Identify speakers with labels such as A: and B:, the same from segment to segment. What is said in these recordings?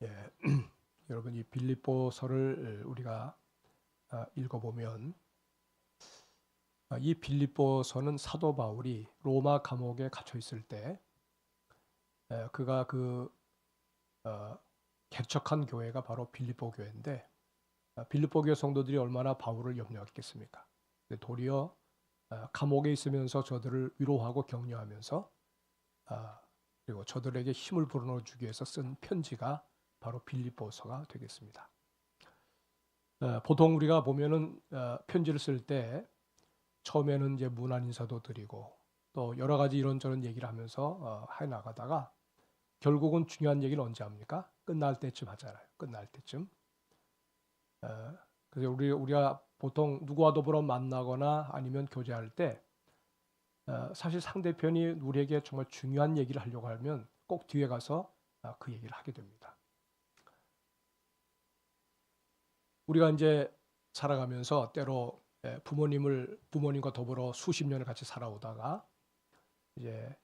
A: 예, 여러분 이 빌립보서를 우리가 읽어보면 이 빌립보서는 사도 바울이 로마 감옥에 갇혀 있을 때 그가 개척한 교회가 바로 빌립보 교회인데 빌립보 교회 성도들이 얼마나 바울을 염려했겠습니까? 도리어 감옥에 있으면서 저들을 위로하고 격려하면서 그리고 저들에게 힘을 불어넣어주기 위해서 쓴 편지가 바로 빌립보서가 되겠습니다. 보통 우리가 보면은 편지를 쓸 때 처음에는 이제 문안 인사도 드리고 또 여러 가지 이런저런 얘기를 하면서 해 나가다가 결국은 중요한 얘기는 언제 합니까? 끝날 때쯤 하잖아요. 끝날 때쯤. 그래서 우리가 보통 누구와 더불어 만나거나 아니면 교제할 때 사실 상대편이 우리에게 정말 중요한 얘기를 하려고 하면 꼭 뒤에 가서 그 얘기를 하게 됩니다. 우리가 이제 살아가면서 때로 부모님과 더불어 수십 년을 같이 살아오다가 이제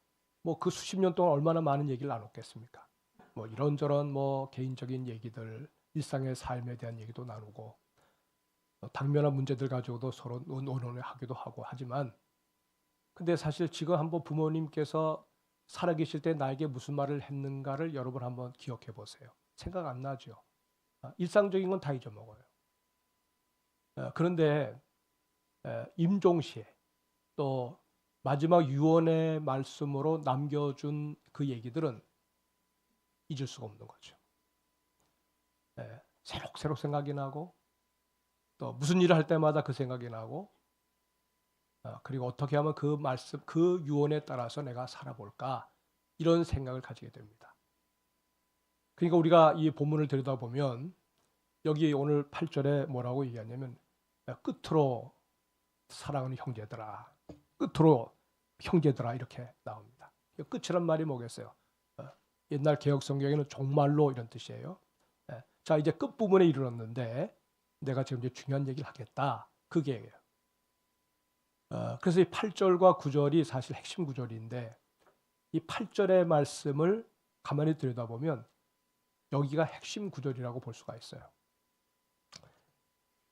A: 뭐 그 수십 년 동안 얼마나 많은 얘기를 나눴겠습니까? 뭐 이런저런 뭐 개인적인 얘기들, 일상의 삶에 대한 얘기도 나누고 당면한 문제들 가지고도 서로 논의를 하기도 하고 하지만 근데 사실 지금 한번 부모님께서 살아계실 때 나에게 무슨 말을 했는가를 여러분 한번 기억해 보세요. 생각 안 나죠? 일상적인 건 다 잊어먹어요. 그런데 임종시에 또 마지막 유언의 말씀으로 남겨준 그 얘기들은 잊을 수가 없는 거죠. 새록새록 생각이 나고 또 무슨 일을 할 때마다 그 생각이 나고 그리고 어떻게 하면 그 말씀, 그 유언에 따라서 내가 살아볼까 이런 생각을 가지게 됩니다. 그러니까 우리가 이 본문을 들여다보면 여기 오늘 8절에 뭐라고 얘기하냐면 끝으로 사랑하는 형제들아, 끝으로 형제들아 이렇게 나옵니다. 끝이란 말이 뭐겠어요? 옛날 개혁 성경에는 종말로 이런 뜻이에요. 자 이제 끝 부분에 이르렀는데 내가 지금 이제 중요한 얘기를 하겠다. 그게 예요. 그래서 이 8절과 9절이 사실 핵심 구절인데 이 8절의 말씀을 가만히 들여다보면 여기가 핵심 구절이라고 볼 수가 있어요.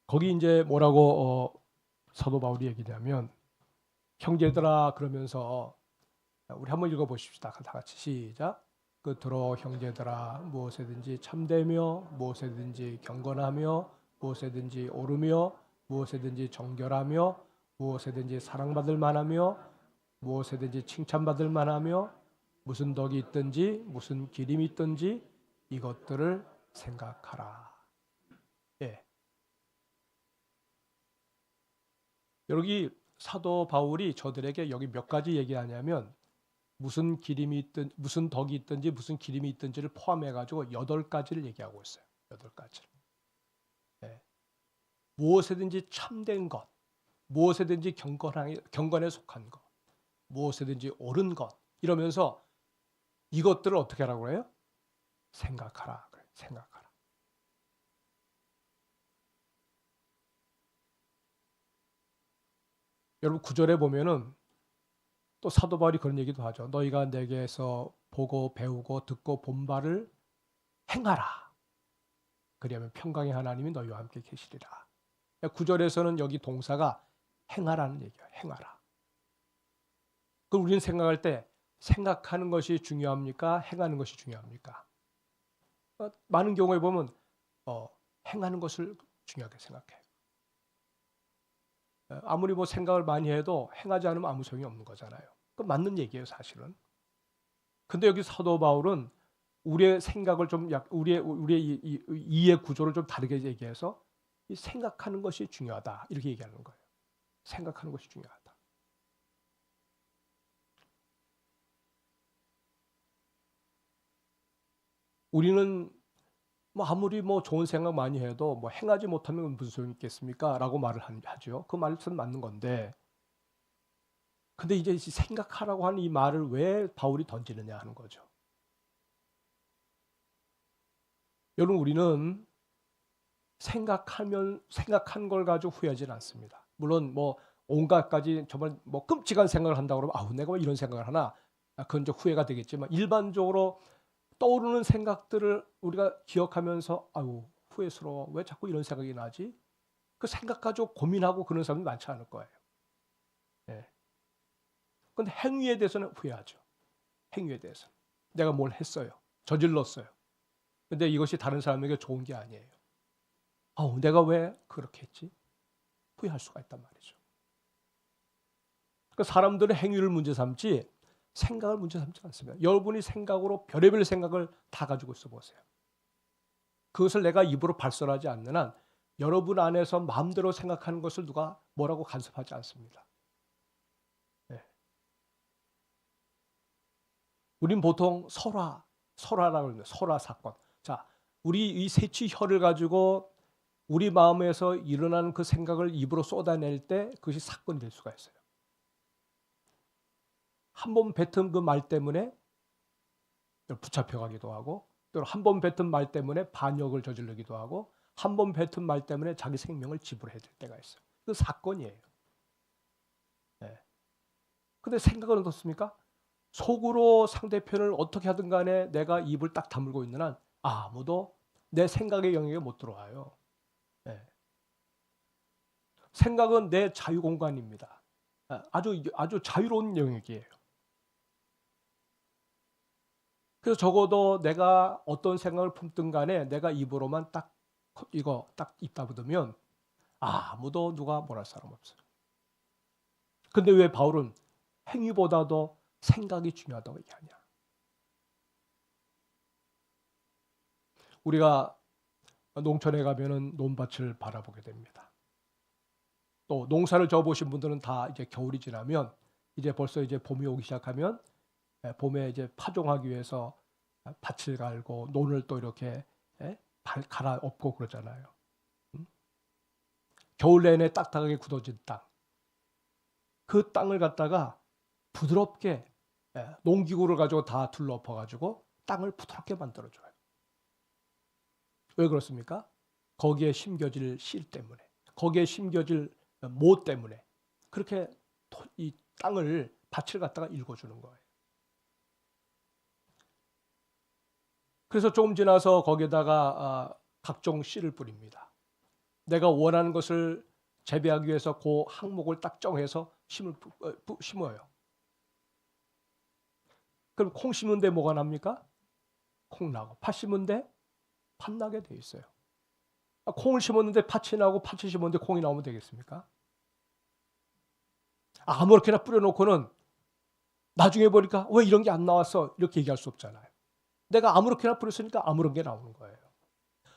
A: 거기 이제 뭐라고 사도 바울이 얘기냐면 형제들아 그러면서 우리 한번 읽어보십시다. 다 같이 시작. 끝으로 형제들아 무엇에든지 참되며 무엇에든지 경건하며 무엇에든지 오르며 무엇에든지 정결하며 무엇에든지 사랑받을 만하며 무엇에든지 칭찬받을 만하며 무슨 덕이 있든지 무슨 기림이 있든지 이것들을 생각하라. 예. 여기 사도 바울이 저들에게 여기 몇 가지 얘기하냐면 무슨 기림이 있든 무슨 덕이 있든지 무슨 기림이 있든지를 포함해 가지고 8가지를 얘기하고 있어요. 8가지를. 예. 무엇에든지 참된 것, 무엇에든지 경건에 속한 것, 무엇에든지 옳은 것 이러면서 이것들을 어떻게 하라고 해요? 생각하라. 그래. 생각하라. 여러분 9절에 보면은 또 사도 바울이 그런 얘기도 하죠. 너희가 내게서 보고 배우고 듣고 본 바를 행하라. 그리하면 평강의 하나님이 너희와 함께 계시리라. 9절에서는 여기 동사가 행하라는 얘기예요. 행하라. 그럼 우리는 생각할 때 생각하는 것이 중요합니까? 행하는 것이 중요합니까? 많은 경우에 보면 행하는 것을 중요하게 생각해요. 아무리 뭐 생각을 많이 해도 행하지 않으면 아무 소용이 없는 거잖아요. 그 맞는 얘기예요, 사실은. 근데 여기 사도 바울은 우리의 생각을 좀 우리의 이해 구조를 좀 다르게 얘기해서 이 생각하는 것이 중요하다 이렇게 얘기하는 거예요. 생각하는 것이 중요하다. 우리는 뭐 아무리 뭐 좋은 생각 많이 해도 뭐 행하지 못하면 무슨 소용이 있겠습니까? 라고 말을 하죠. 그 말은 맞는 건데 근데 이제 생각하라고 하는 이 말을 왜 바울이 던지느냐 하는 거죠. 여러분 우리는 생각한 걸 가지고 후회하지는 않습니다. 물론 뭐 온갖 가지 정말 뭐 끔찍한 생각을 한다고 그러면 아우 내가 왜 이런 생각을 하나 그건 이제 후회가 되겠지만 일반적으로 떠오르는 생각들을 우리가 기억하면서 아유 후회스러워. 왜 자꾸 이런 생각이 나지? 그 생각 가지고 고민하고 그런 사람이 많지 않을 거예요. 예. 근데 행위에 대해서는 후회하죠. 행위에 대해서. 내가 뭘 했어요. 저질렀어요. 근데 이것이 다른 사람에게 좋은 게 아니에요. 아우 내가 왜 그렇게 했지? 후회할 수가 있단 말이죠. 그러니까 사람들은 행위를 문제 삼지 생각을 문제 삼지 않습니다. 여러분이 생각으로 별의별 생각을 다 가지고 있어 보세요. 그것을 내가 입으로 발설하지 않는 한 여러분 안에서 마음대로 생각하는 것을 누가 뭐라고 간섭하지 않습니다. 네. 우린 보통 설화라고 합니다. 설화 사건. 자, 우리 이 새치혀를 가지고 우리 마음에서 일어나는 그 생각을 입으로 쏟아낼 때 그것이 사건이 될 수가 있어요. 한 번 뱉은 그 말 때문에 붙잡혀가기도 하고 또 한 번 뱉은 말 때문에 반역을 저지르기도 하고 한 번 뱉은 말 때문에 자기 생명을 지불해야 될 때가 있어요. 그 사건이에요. 네. 근데 생각은 어떻습니까? 속으로 상대편을 어떻게 하든 간에 내가 입을 딱 다물고 있는 한 아무도 내 생각의 영역에 못 들어와요. 네. 생각은 내 자유 공간입니다. 아주 자유로운 영역이에요. 그래서 적어도 내가 어떤 생각을 품든 간에 내가 입으로만 딱 이거 딱 입 다물으면 아무도 누가 뭐랄 사람 없어요. 근데 왜 바울은 행위보다도 생각이 중요하다고 얘기하냐? 우리가 농촌에 가면은 논밭을 바라보게 됩니다. 또 농사를 져보신 분들은 다 이제 겨울이 지나면 이제 벌써 이제 봄이 오기 시작하면 봄에 이제 파종하기 위해서 밭을 갈고 논을 또 이렇게 갈아엎고 그러잖아요. 겨울 내내 딱딱하게 굳어진 땅. 그 땅을 갖다가 부드럽게 농기구를 가지고 다 둘러엎어 가지고 땅을 부드럽게 만들어줘요. 왜 그렇습니까? 거기에 심겨질 씨 때문에, 거기에 심겨질 모 때문에 그렇게 이 땅을 밭을 갖다가 읽어주는 거예요. 그래서 조금 지나서 거기에다가 각종 씨를 뿌립니다. 내가 원하는 것을 재배하기 위해서 그 항목을 딱 정해서 심어요. 그럼 콩 심은데 뭐가 납니까? 콩 나고. 팥 심은데 팥 나게 돼 있어요. 콩을 심었는데 팥이 나고 팥을 심었는데 콩이 나오면 되겠습니까? 아무렇게나 뿌려놓고는 나중에 보니까 왜 이런 게 안 나왔어? 이렇게 얘기할 수 없잖아요. 내가 아무렇게나 뿌렸으니까 아무런 게 나오는 거예요.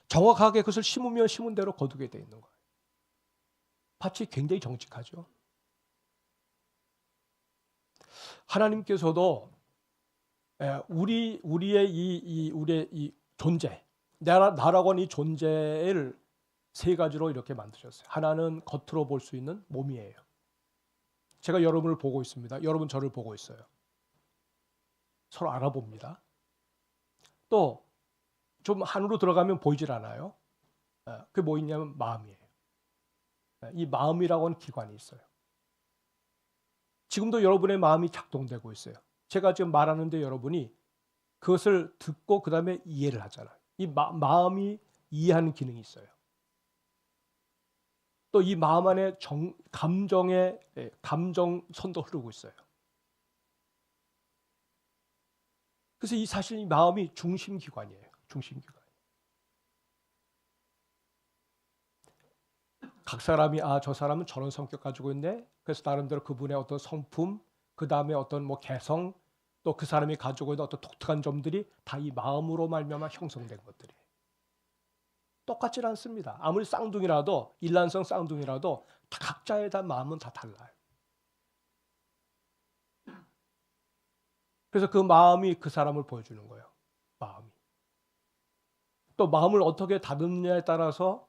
A: 정확하게 그것을 심으면 심은 대로 거두게 돼 있는 거예요. 밭이 굉장히 정직하죠. 하나님께서도 우리의 우리의 이 존재, 나라고 하는 이 존재를 세 가지로 이렇게 만드셨어요. 하나는 겉으로 볼 수 있는 몸이에요. 제가 여러분을 보고 있습니다. 여러분 저를 보고 있어요. 서로 알아봅니다. 또 좀 안으로 들어가면 보이질 않아요. 그게 뭐 있냐면 마음이에요. 이 마음이라고 하는 기관이 있어요. 지금도 여러분의 마음이 작동되고 있어요. 제가 지금 말하는데 여러분이 그것을 듣고 그 다음에 이해를 하잖아요. 이 마음이 이해하는 기능이 있어요. 또 이 마음 안에 감정의 감정선도 흐르고 있어요. 그래서 이 사실 이 마음이 중심기관이에요. 중심기관. 각 사람이 저 사람은 저런 성격 가지고 있네. 그래서 나름대로 그분의 어떤 성품, 그 다음에 어떤 뭐 개성, 또 그 사람이 가지고 있는 어떤 독특한 점들이 다 이 마음으로 말미암아 형성된 것들이에요. 똑같지 않습니다. 아무리 쌍둥이라도 일란성 쌍둥이라도 다 각자의 다 마음은 다 달라요. 그래서 그 마음이 그 사람을 보여주는 거예요. 마음이. 또 마음을 어떻게 다듬느냐에 따라서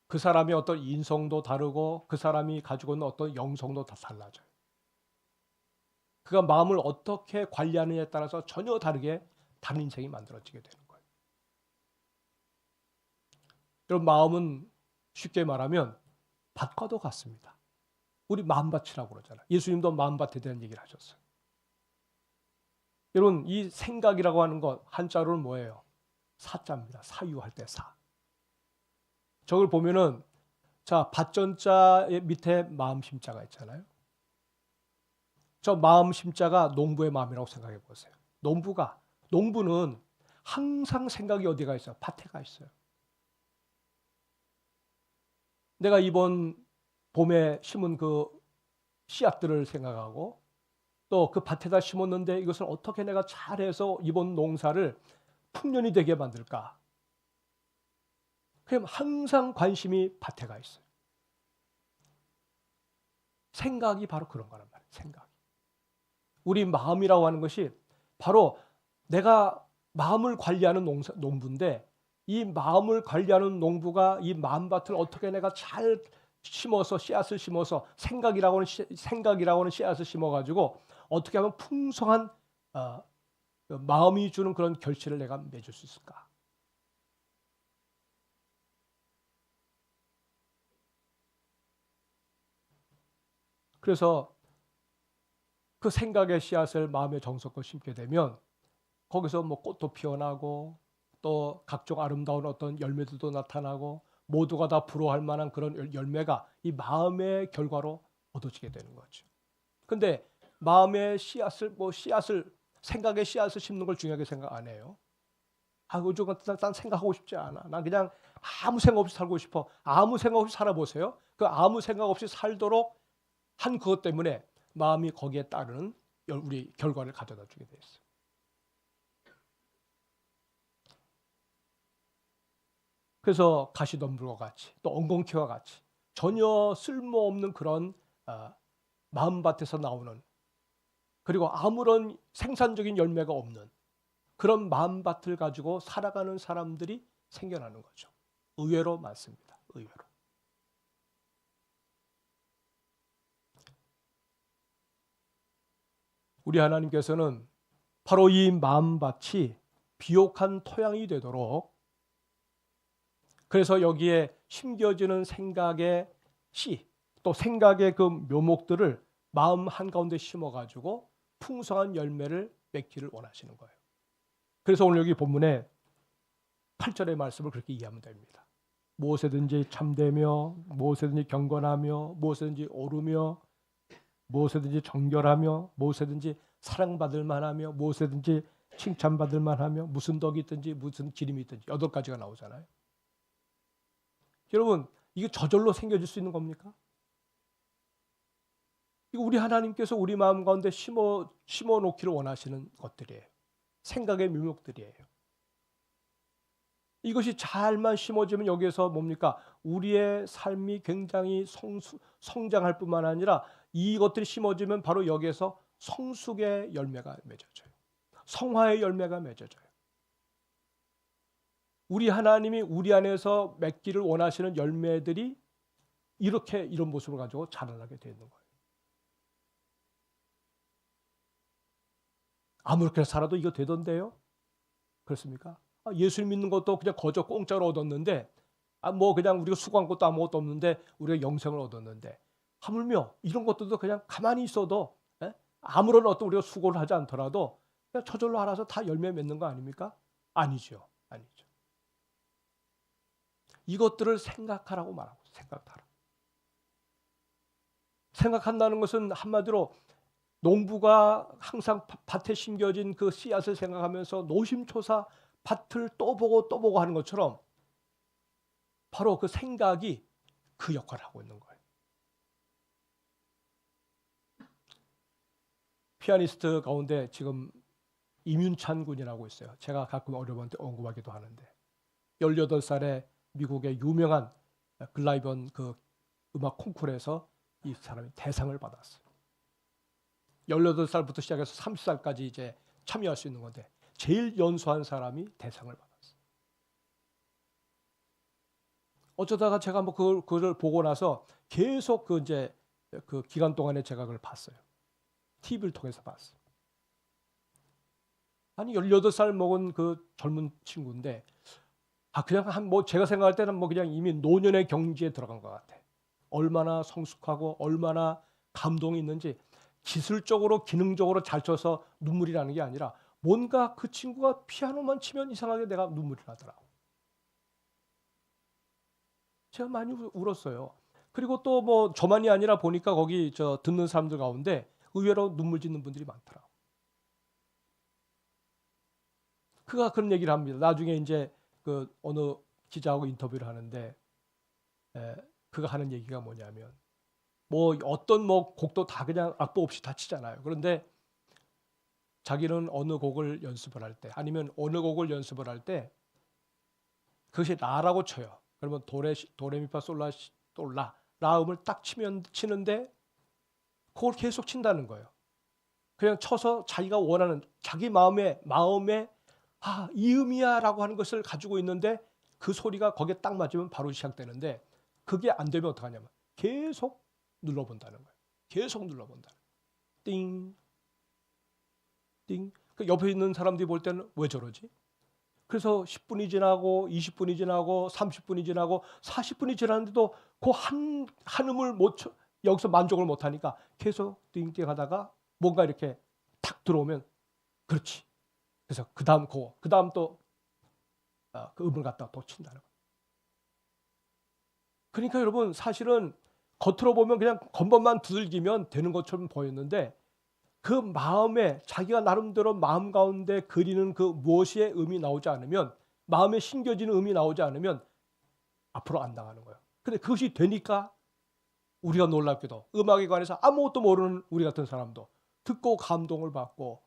A: 그 사람의 어떤 인성도 다르고 그 사람이 가지고 있는 어떤 영성도 다 달라져요. 그가 마음을 어떻게 관리하느냐에 따라서 전혀 다르게 다른 인생이 만들어지게 되는 거예요. 여러분 마음은 쉽게 말하면 밭과도 같습니다. 우리 마음밭이라고 그러잖아요. 예수님도 마음밭에 대한 얘기를 하셨어요. 여러분, 이 생각이라고 하는 것 한자로는 뭐예요? 사자입니다. 사유할 때 사. 저걸 보면은 자, 밭전자의 밑에 마음 심자가 있잖아요. 저 마음 심자가 농부의 마음이라고 생각해 보세요. 농부는 항상 생각이 어디가 있어요? 밭에 가 있어요. 내가 이번 봄에 심은 그 씨앗들을 생각하고 또 그 밭에다 심었는데 이것을 어떻게 내가 잘해서 이번 농사를 풍년이 되게 만들까? 그럼 항상 관심이 밭에 가 있어요. 생각이 바로 그런 거란 말이에요. 생각. 우리 마음이라고 하는 것이 바로 내가 마음을 관리하는 농부인데 이 마음을 관리하는 농부가 이 마음밭을 어떻게 내가 잘 심어서 씨앗을 심어서 생각이라고 하는 씨앗을 심어가지고 어떻게 하면 풍성한 그 마음이 주는 그런 결실을 내가 맺을 수 있을까? 그래서 그 생각의 씨앗을 마음에 정성껏 심게 되면 거기서 뭐 꽃도 피어나고 또 각종 아름다운 어떤 열매들도 나타나고 모두가 다 부러워할 만한 그런 열매가 이 마음의 결과로 얻어지게 되는 거죠. 근데 마음의 씨앗을 생각의 씨앗을 심는 걸 중요하게 생각 안 해요. 요즘 난 생각하고 싶지 않아. 난 그냥 아무 생각 없이 살고 싶어. 아무 생각 없이 살아보세요. 그 아무 생각 없이 살도록 한 그것 때문에 마음이 거기에 따르는 우리 결과를 가져다 주게 돼 있어요. 그래서 가시덤불과 같이 또 엉겅퀴와 같이 전혀 쓸모없는 그런 마음밭에서 나오는 그리고 아무런 생산적인 열매가 없는 그런 마음밭을 가지고 살아가는 사람들이 생겨나는 거죠. 의외로 많습니다. 의외로. 우리 하나님께서는 바로 이 마음밭이 비옥한 토양이 되도록 그래서 여기에 심겨지는 생각의 씨, 또 생각의 그 묘목들을 마음 한가운데 심어가지고 풍성한 열매를 맺기를 원하시는 거예요. 그래서 오늘 여기 본문에 8절의 말씀을 그렇게 이해하면 됩니다. 무엇에든지 참되며 무엇에든지 경건하며 무엇에든지 오르며 무엇에든지 정결하며 무엇에든지 사랑받을 만하며 무엇에든지 칭찬받을 만하며 무슨 덕이 있든지 무슨 기림이 있든지 8가지가 나오잖아요. 여러분, 이게 저절로 생겨질 수 있는 겁니까? 이거 우리 하나님께서 우리 마음 가운데 심어 놓기를 원하시는 것들이에요. 생각의 묘목들이에요. 이것이 잘만 심어지면 여기에서 뭡니까? 우리의 삶이 굉장히 성장할 뿐만 아니라 이것들이 심어지면 바로 여기에서 성숙의 열매가 맺어져요. 성화의 열매가 맺어져요. 우리 하나님이 우리 안에서 맺기를 원하시는 열매들이 이런 모습을 가지고 자라나게 되는 거예요. 아무렇게나 살아도 이거 되던데요? 그렇습니까? 예수 믿는 것도 그냥 거저 공짜로 얻었는데 뭐 그냥 우리가 수고한 것도 아무것도 없는데 우리가 영생을 얻었는데 하물며 이런 것들도 그냥 가만히 있어도 아무런 어떤 우리가 수고를 하지 않더라도 그냥 저절로 알아서 다 열매 맺는 거 아닙니까? 아니죠. 아니죠. 이것들을 생각하라고 말하고 생각하라. 생각한다는 것은 한마디로 농부가 항상 밭에 심겨진 그 씨앗을 생각하면서 노심초사 밭을 또 보고 하는 것처럼 바로 그 생각이 그 역할을 하고 있는 거예요. 피아니스트 가운데 지금 임윤찬 군이라고 있어요. 제가 가끔 어려운 때 언급하기도 하는데 18살에 미국의 유명한 글라이번 그 음악 콩쿠르에서 이 사람이 대상을 받았어요. 18살부터 시작해서 30살까지 이제 참여할 수 있는 건데 제일 연소한 사람이 대상을 받았어요. 어쩌다가 제가 뭐 그걸 보고 나서 계속 그 기간 동안에 제가 그걸 봤어요. TV를 통해서 봤어요. 아니 18살 먹은 그 젊은 친구인데 그냥 제가 생각할 때는 뭐 그냥 이미 노년의 경지에 들어간 것 같아. 얼마나 성숙하고 얼마나 감동이 있는지 기술적으로 기능적으로 잘 쳐서 눈물이 나는 게 아니라 뭔가 그 친구가 피아노만 치면 이상하게 내가 눈물이 나더라고. 제가 많이 울었어요. 그리고 또 뭐 저만이 아니라 보니까 거기 저 듣는 사람들 가운데 의외로 눈물 짓는 분들이 많더라고. 그가 그런 얘기를 합니다. 나중에 이제 그 어느 기자하고 인터뷰를 하는데 그가 하는 얘기가 뭐냐면 뭐 어떤 뭐 곡도 다 그냥 악보 없이 다 치잖아요. 그런데 자기는 어느 곡을 연습을 할 때 아니면 어느 곡을 연습을 할 때 그것이 라라고 쳐요. 그러면 도레미파 솔라 라음을 딱 치는데 그걸 계속 친다는 거예요. 그냥 쳐서 자기가 원하는 자기 마음에 이 음이야라고 하는 것을 가지고 있는데 그 소리가 거기에 딱 맞으면 바로 시작되는데 그게 안 되면 어떡하냐면 계속 눌러본다는 거예요. 계속 눌러본다는 거예요. 띵, 띵. 그 옆에 있는 사람들이 볼 때는 왜 저러지? 그래서 10분이 지나고 20분이 지나고 30분이 지나고 40분이 지났는데도 그 한 음을 못 쳐, 여기서 만족을 못 하니까 계속 띵띵 하다가 뭔가 이렇게 탁 들어오면 그렇지. 그래서 그다음 또 그 음을 갖다가 또 친다는 거예요. 그러니까 여러분 사실은 겉으로 보면 그냥 건반만 두들기면 되는 것처럼 보였는데 그 마음에 자기가 나름대로 마음 가운데 그리는 그 무엇의 음이 나오지 않으면 마음에 심겨지는 음이 나오지 않으면 앞으로 안 나가는 거예요. 근데 그것이 되니까 우리가 놀랍게도 음악에 관해서 아무것도 모르는 우리 같은 사람도 듣고 감동을 받고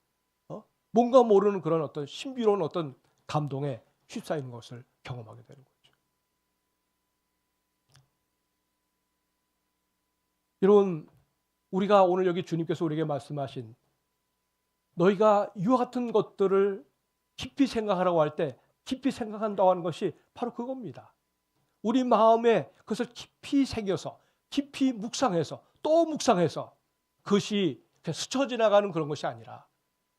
A: 뭔가 모르는 그런 어떤 신비로운 어떤 감동에 휩싸이는 것을 경험하게 되는 거죠. 여러분 우리가 오늘 여기 주님께서 우리에게 말씀하신 너희가 이와 같은 것들을 깊이 생각하라고 할 때 깊이 생각한다고 하는 것이 바로 그겁니다. 우리 마음에 그것을 깊이 새겨서 깊이 묵상해서 또 묵상해서 그것이 스쳐 지나가는 그런 것이 아니라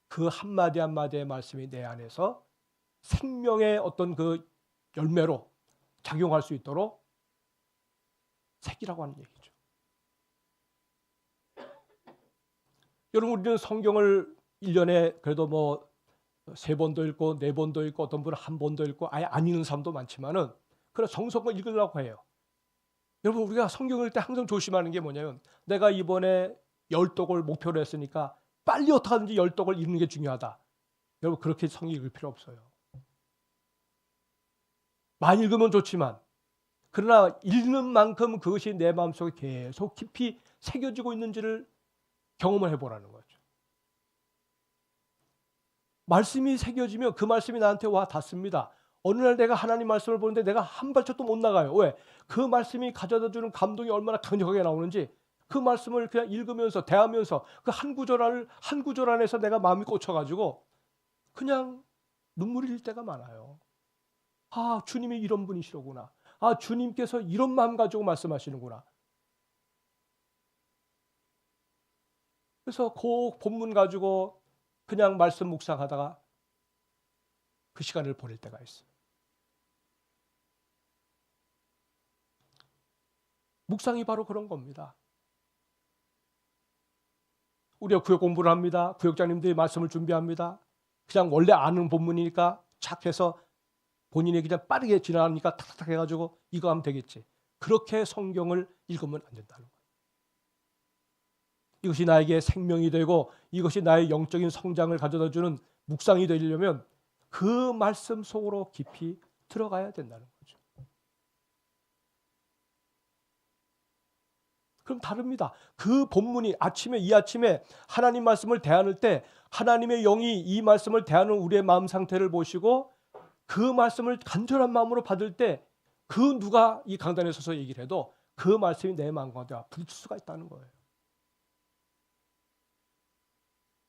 A: 그 한마디 한마디의 말씀이 내 안에서 생명의 어떤 그 열매로 작용할 수 있도록 새기라고 하는 얘기죠. 여러분 우리는 성경을 1년에 그래도 뭐 3번도 읽고 4번도 읽고 어떤 분은 1번도 읽고 아예 안 읽는 사람도 많지만은 그런 정성을 읽으려고 해요. 여러분 우리가 성경을 읽을 때 항상 조심하는 게 뭐냐면 내가 이번에 10독을 목표로 했으니까 빨리 어떻게 하든지 10독을 읽는 게 중요하다. 여러분 그렇게 성경 읽을 필요 없어요. 많이 읽으면 좋지만 그러나 읽는 만큼 그것이 내 마음속에 계속 깊이 새겨지고 있는지를 경험을 해보라는 거죠. 말씀이 새겨지면 그 말씀이 나한테 와 닿습니다. 어느 날 내가 하나님 말씀을 보는데 내가 한 발짝도 못 나가요. 왜? 그 말씀이 가져다 주는 감동이 얼마나 강력하게 나오는지 그 말씀을 그냥 읽으면서 대하면서 그 한 구절 안에서 내가 마음이 꽂혀가지고 그냥 눈물이 흘릴 때가 많아요. 아, 주님이 이런 분이시로구나. 아, 주님께서 이런 마음 가지고 말씀하시는구나. 그래서 그 본문 가지고 그냥 말씀 묵상하다가 그 시간을 보낼 때가 있어요. 묵상이 바로 그런 겁니다. 우리가 구역 공부를 합니다. 구역장님들이 말씀을 준비합니다. 그냥 원래 아는 본문이니까 착해서 본인이 그냥 빠르게 지나가니까 탁탁 해가지고 이거 하면 되겠지. 그렇게 성경을 읽으면 안 된다는 거예요. 이것이 나에게 생명이 되고 이것이 나의 영적인 성장을 가져다 주는 묵상이 되려면 그 말씀 속으로 깊이 들어가야 된다는 거죠. 그럼 다릅니다. 그 본문이 이 아침에 하나님 말씀을 대하는 때 하나님의 영이 이 말씀을 대하는 우리의 마음 상태를 보시고 그 말씀을 간절한 마음으로 받을 때 그 누가 이 강단에 서서 얘기를 해도 그 말씀이 내 마음 가운데 부딪힐 수가 있다는 거예요.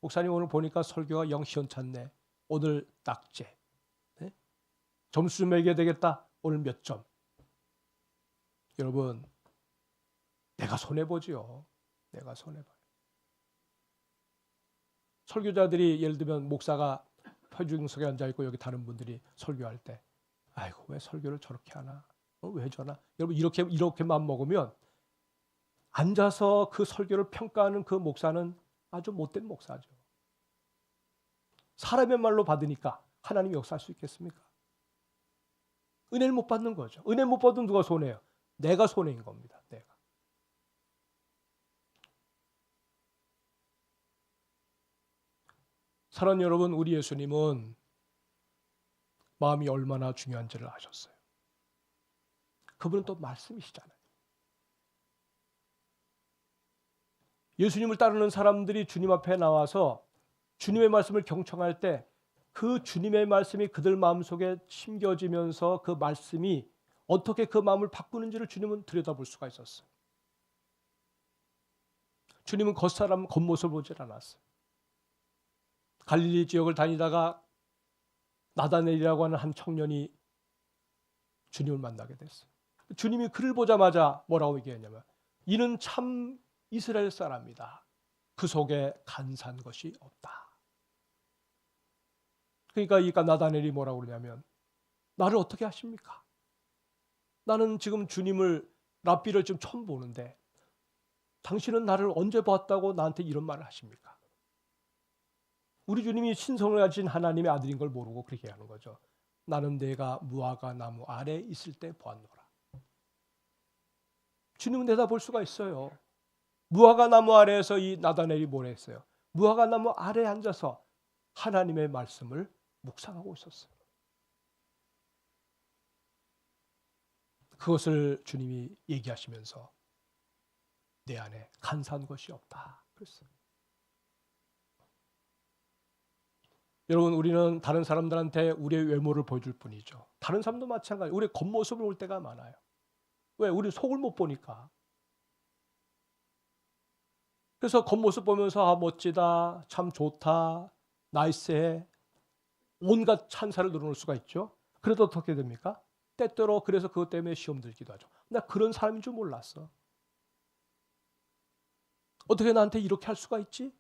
A: 목사님 오늘 보니까 설교가 영 시원찮네. 오늘 낙제. 네? 점수 좀 매겨야 되겠다. 오늘 몇 점. 여러분 내가 손해보지요. 내가 손해봐요. 설교자들이 예를 들면 목사가 표중석에 앉아있고 여기 다른 분들이 설교할 때 아이고 왜 설교를 저렇게 하나? 왜 저나? 여러분 이렇게만 먹으면 앉아서 그 설교를 평가하는 그 목사는 아주 못된 목사죠. 사람의 말로 받으니까 하나님이 역사할 수 있겠습니까? 은혜를 못 받는 거죠. 은혜 못 받으면 누가 손해예요? 내가 손해인 겁니다. 내가. 사랑하는 여러분, 우리 예수님은 마음이 얼마나 중요한지를 아셨어요. 그분은 또 말씀이시잖아요. 예수님을 따르는 사람들이 주님 앞에 나와서 주님의 말씀을 경청할 때 그 주님의 말씀이 그들 마음속에 심겨지면서 그 말씀이 어떻게 그 마음을 바꾸는지를 주님은 들여다볼 수가 있었어요. 주님은 겉사람 겉모습을 보질 않았어요. 갈릴리 지역을 다니다가 나다넬이라고 하는 한 청년이 주님을 만나게 됐어요. 주님이 그를 보자마자 뭐라고 얘기했냐면 이는 참 이스라엘 사람이다. 그 속에 간사한 것이 없다. 그러니까 이 나다넬이 뭐라고 그러냐면 나를 어떻게 하십니까? 나는 지금 주님을 랍비를 지금 처음 보는데 당신은 나를 언제 봤다고 나한테 이런 말을 하십니까? 우리 주님이 신성을 가진 하나님의 아들인 걸 모르고 그렇게 하는 거죠. 나는 내가 무화과 나무 아래 있을 때 보았노라. 주님은 내다볼 수가 있어요. 무화과 나무 아래에서 이 나다넬이 뭘 했어요? 무화과 나무 아래에 앉아서 하나님의 말씀을 묵상하고 있었어요. 그것을 주님이 얘기하시면서 내 안에 간사한 것이 없다 그랬어요. 여러분, 우리는 다른 사람들한테 우리의 외모를 보여줄 뿐이죠. 다른 사람도 마찬가지예요. 우리의 겉모습을 볼 때가 많아요. 왜? 우리 속을 못 보니까. 그래서 겉모습 보면서 아 멋지다, 참 좋다, 나이스해, 온갖 찬사를 누릴 수가 있죠. 그래도 어떻게 됩니까? 때때로 그래서 그것 때문에 시험 들기도 하죠. 나 그런 사람인 줄 몰랐어. 어떻게 나한테 이렇게 할 수가 있지?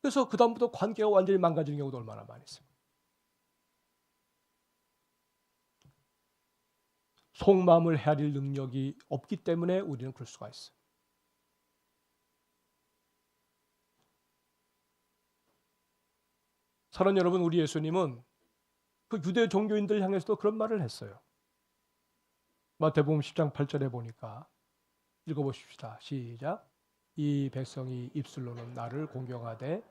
A: 그래서 그 다음부터 관계가 완전히 망가지는 경우도 얼마나 많이 있어요. 속마음을 헤아릴 능력이 없기 때문에 우리는 그럴 수가 있어요. 사랑하는 여러분, 우리 예수님은 그 유대 종교인들 향해서도 그런 말을 했어요. 마태복음 10장 8절에 보니까 읽어보십시다. 시작. 이 백성이 입술로는 나를 공경하되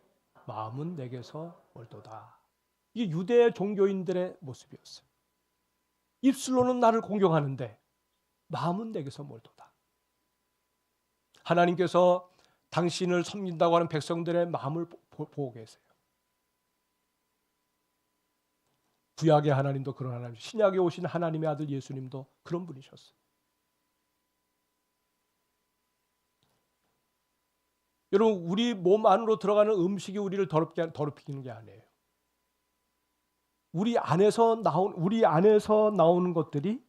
A: 마음은 내게서 멀도다. 이게 유대 종교인들의 모습이었어요. 입술로는 나를 공경하는데 마음은 내게서 멀도다. 하나님께서 당신을 섬긴다고 하는 백성들의 마음을 보고 계세요. 구약의 하나님도 그런 하나님, 신약에 오신 하나님의 아들 예수님도 그런 분이셨어요. 여러분, 우리 몸 안으로 들어가는 음식이 우리를 더럽히는 게 아니에요. 우리 안에서 나오는 것들이,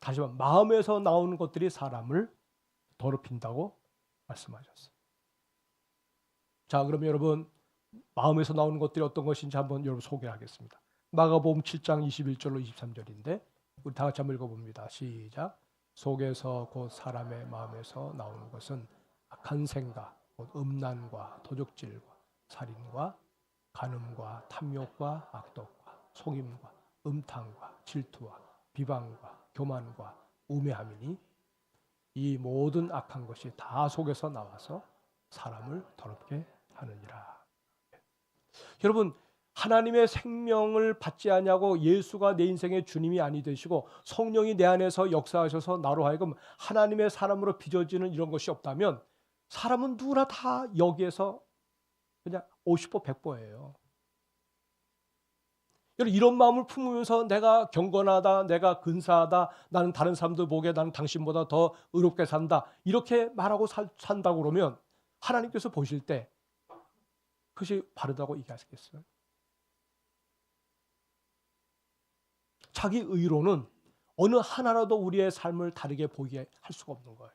A: 다시 말하면 마음에서 나오는 것들이 사람을 더럽힌다고 말씀하셨어요. 자, 그러면 여러분, 마음에서 나오는 것들이 어떤 것인지 한번 여러분 소개하겠습니다. 마가복음 7장 21절로 23절인데 우리 다 같이 한번 읽어봅니다. 시작. 속에서 곧 사람의 마음에서 나오는 것은 악한 생각, 곧 음란과 도적질과 살인과 간음과 탐욕과 악독과 속임과 음탕과 질투와 비방과 교만과 우매함이니 이 모든 악한 것이 다 속에서 나와서 사람을 더럽게 하느니라. 여러분, 하나님의 생명을 받지 않냐고 예수가 내 인생의 주님이 아니 되시고 성령이 내 안에서 역사하셔서 나로 하여금 하나님의 사람으로 빚어지는 이런 것이 없다면 사람은 누구나 다 여기에서 그냥 50보 100보예요. 여러분, 이런 마음을 품으면서 내가 경건하다, 내가 근사하다, 나는 다른 사람들 보기에 나는 당신보다 더 의롭게 산다, 이렇게 말하고 산다고 그러면 하나님께서 보실 때 그것이 바르다고 얘기하시겠어요? 자기 의로는 어느 하나라도 우리의 삶을 다르게 보이게 할 수가 없는 거예요.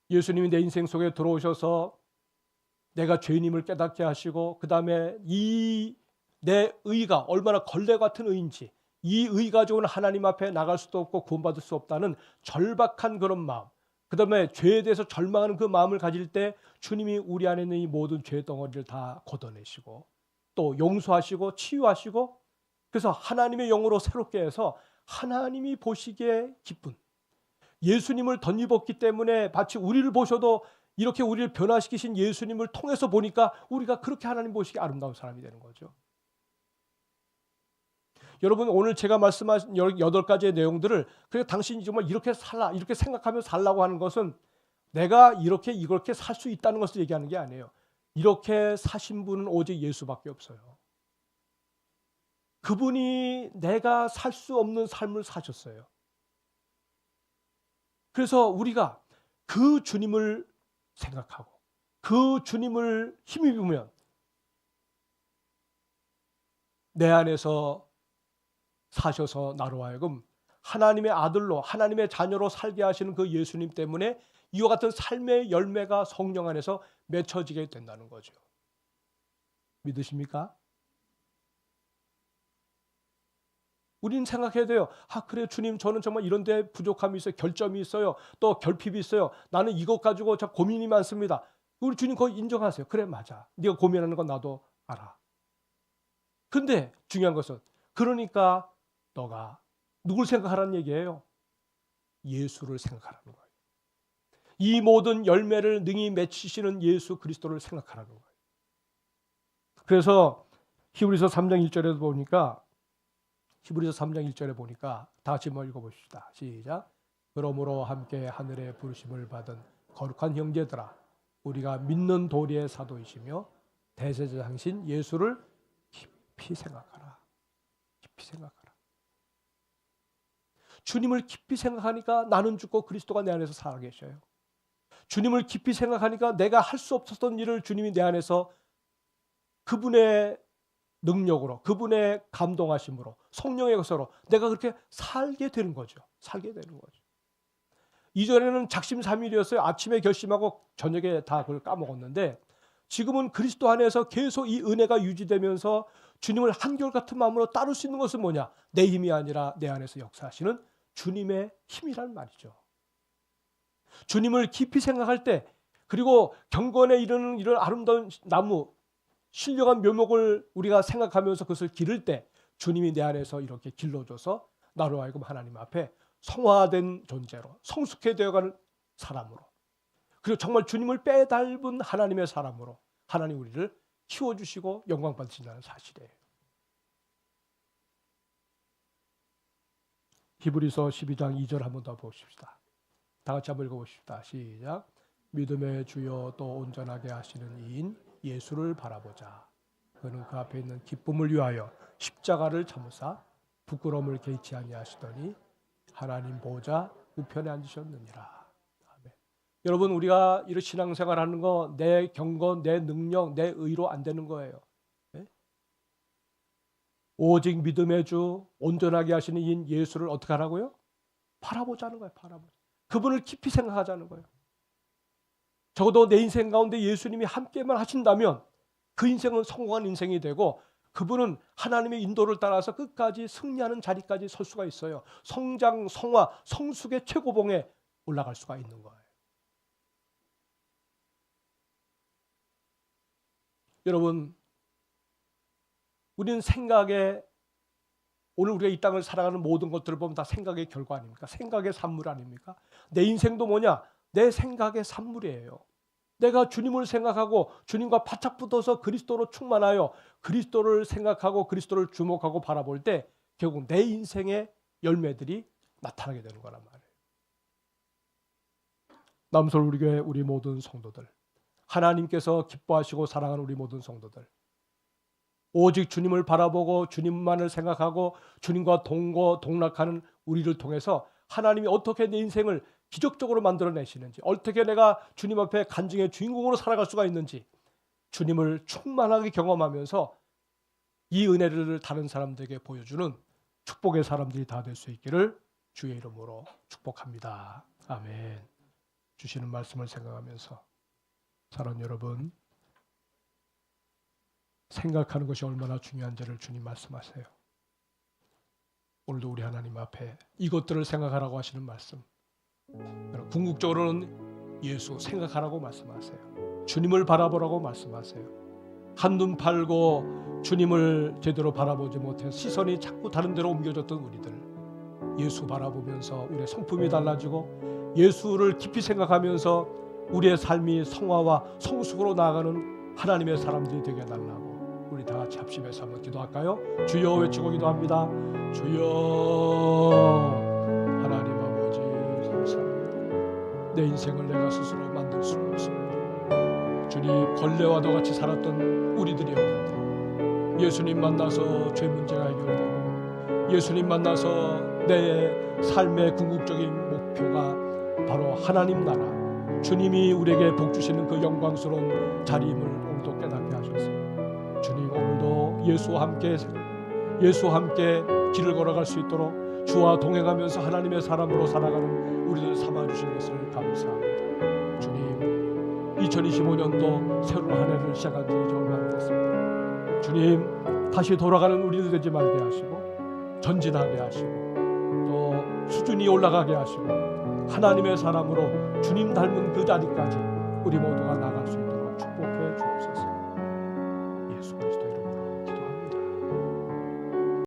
A: 예수님이 내 인생 속에 들어오셔서 내가 죄인임을 깨닫게 하시고 그 다음에 이 내 의가 얼마나 걸레 같은 의인지 이 의 가지고는 하나님 앞에 나갈 수도 없고 구원받을 수 없다는 절박한 그런 마음, 그 다음에 죄에 대해서 절망하는 그 마음을 가질 때 주님이 우리 안에 있는 이 모든 죄 덩어리를 다 걷어내시고 또 용서하시고 치유하시고, 그래서 하나님의 영으로 새롭게 해서 하나님이 보시기에 기쁜, 예수님을 덧입었기 때문에 마치 우리를 보셔도 이렇게 우리를 변화시키신 예수님을 통해서 보니까 우리가 그렇게 하나님 보시기에 아름다운 사람이 되는 거죠. 여러분, 오늘 제가 말씀하신 18가지의 내용들을 그래 당신이 정말 이렇게 살라, 이렇게 생각하며 살라고 하는 것은 내가 이렇게 살 수 있다는 것을 얘기하는 게 아니에요. 이렇게 사신 분은 오직 예수밖에 없어요. 그분이 내가 살 수 없는 삶을 사셨어요. 그래서 우리가 그 주님을 생각하고 그 주님을 힘입으면 내 안에서 사셔서 나로 하여금 하나님의 아들로, 하나님의 자녀로 살게 하시는 그 예수님 때문에 이와 같은 삶의 열매가 성령 안에서 맺혀지게 된다는 거죠. 믿으십니까? 우리는 생각해야 돼요. 그래 주님, 저는 정말 이런 데 부족함이 있어요. 결점이 있어요. 또 결핍이 있어요. 나는 이것 가지고 참 고민이 많습니다. 우리 주님 그거 인정하세요. 그래 맞아. 네가 고민하는 건 나도 알아. 근데 중요한 것은, 그러니까 너가 누굴 생각하라는 얘기예요? 예수를 생각하라는 거예요. 이 모든 열매를 능히 맺히시는 예수 그리스도를 생각하라는 거예요. 그래서 히브리서 3장 1절에 보니까, 히브리서 3장 1절에 보니까 다 같이 한번 읽어봅시다. 시작. 그러므로 함께 하늘의 부르심을 받은 거룩한 형제들아, 우리가 믿는 도리의 사도이시며 대제사장이신 예수를 깊이 생각하라. 깊이 생각하라. 주님을 깊이 생각하니까 나는 죽고 그리스도가 내 안에서 살아계셔요. 주님을 깊이 생각하니까 내가 할 수 없었던 일을 주님이 내 안에서 그분의 능력으로, 그분의 감동하심으로, 성령의 것으로 내가 그렇게 살게 되는 거죠. 살게 되는 거죠. 이전에는 작심삼일이었어요. 아침에 결심하고 저녁에 다 그걸 까먹었는데, 지금은 그리스도 안에서 계속 이 은혜가 유지되면서 주님을 한결같은 마음으로 따를 수 있는 것은 뭐냐? 내 힘이 아니라 내 안에서 역사하시는 주님의 힘이란 말이죠. 주님을 깊이 생각할 때, 그리고 경건에 이르는 이런 아름다운 나무, 신령한 묘목을 우리가 생각하면서 그것을 기를 때 주님이 내 안에서 이렇게 길러줘서 나로 하여금 하나님 앞에 성화된 존재로, 성숙해 되어가는 사람으로, 그리고 정말 주님을 빼닮은 하나님의 사람으로 하나님 우리를 키워주시고 영광 받으신다는 사실이에요. 히브리서 12장 2절 한번 더 보십시다. 다 같이 한번 읽어보십시다. 시작. 믿음의 주여 또 온전하게 하시는 이인 예수를 바라보자. 그는 그 앞에 있는 기쁨을 위하여 십자가를 참으사 부끄러움을 개의치 아니하시더니 하나님 보좌 우편에 앉으셨느니라. 아멘. 여러분, 우리가 이런 신앙생활하는 거 내 경건, 내 능력, 내 의로 안 되는 거예요. 네? 오직 믿음의 주 온전하게 하시는 이인 예수를 어떻게 하라고요? 바라보자는 거예요. 바라보자. 그분을 깊이 생각하자는 거예요. 적어도 내 인생 가운데 예수님이 함께만 하신다면 그 인생은 성공한 인생이 되고, 그분은 하나님의 인도를 따라서 끝까지 승리하는 자리까지 설 수가 있어요. 성장, 성화, 성숙의 최고봉에 올라갈 수가 있는 거예요. 여러분, 우리는 생각에, 오늘 우리가 이 땅을 살아가는 모든 것들을 보면 다 생각의 결과 아닙니까? 생각의 산물 아닙니까? 내 인생도 뭐냐? 내 생각의 산물이에요. 내가 주님을 생각하고 주님과 바짝 붙어서 그리스도로 충만하여 그리스도를 생각하고 그리스도를 주목하고 바라볼 때 결국 내 인생의 열매들이 나타나게 되는 거란 말이에요. 남서울 우리 교회 우리 모든 성도들, 하나님께서 기뻐하시고 사랑하는 우리 모든 성도들, 오직 주님을 바라보고 주님만을 생각하고 주님과 동락하는 우리를 통해서 하나님이 어떻게 내 인생을 기적적으로 만들어내시는지, 어떻게 내가 주님 앞에 간증의 주인공으로 살아갈 수가 있는지 주님을 충만하게 경험하면서 이 은혜를 다른 사람들에게 보여주는 축복의 사람들이 다 될 수 있기를 주의 이름으로 축복합니다. 아멘. 주시는 말씀을 생각하면서 사랑하는 여러분, 생각하는 것이 얼마나 중요한지를 주님 말씀하세요. 오늘도 우리 하나님 앞에 이것들을 생각하라고 하시는 말씀, 궁극적으로는 예수 생각하라고 말씀하세요. 주님을 바라보라고 말씀하세요. 한눈 팔고 주님을 제대로 바라보지 못해 시선이 자꾸 다른 데로 옮겨졌던 우리들, 예수 바라보면서 우리의 성품이 달라지고 예수를 깊이 생각하면서 우리의 삶이 성화와 성숙으로 나아가는 하나님의 사람들이 되게 해달라고 우리 다 같이 합심해서 한번 기도할까요? 주여 외치고 기도합니다. 주여, 하나님 아버지 감사합니다. 내 인생을 내가 스스로 만들 수는 없습니다. 주님, 벌레와도 같이 살았던 우리들이었는데 예수님 만나서 죄 문제가 해결되고 예수님 만나서 내 삶의 궁극적인 목표가 바로 하나님 나라, 주님이 우리에게 복 주시는 그 영광스러운 자리임을 오늘도 깨닫게 하셨어요. 주님, 오늘도 예수와 함께 길을 걸어갈 수 있도록 주와 동행하면서 하나님의 사람으로 살아가는 우리들 삼아주신 것을 감사합니다. 주님, 2025년도 새로운 한 해를 시작한 지 이제 얼마 안 됐습니다. 주님, 다시 돌아가는 우리들 되지 말게 하시고 전진하게 하시고 또 수준이 올라가게 하시고 하나님의 사람으로 주님 닮은 그 자리까지 우리 모두가 나갈 수 있도록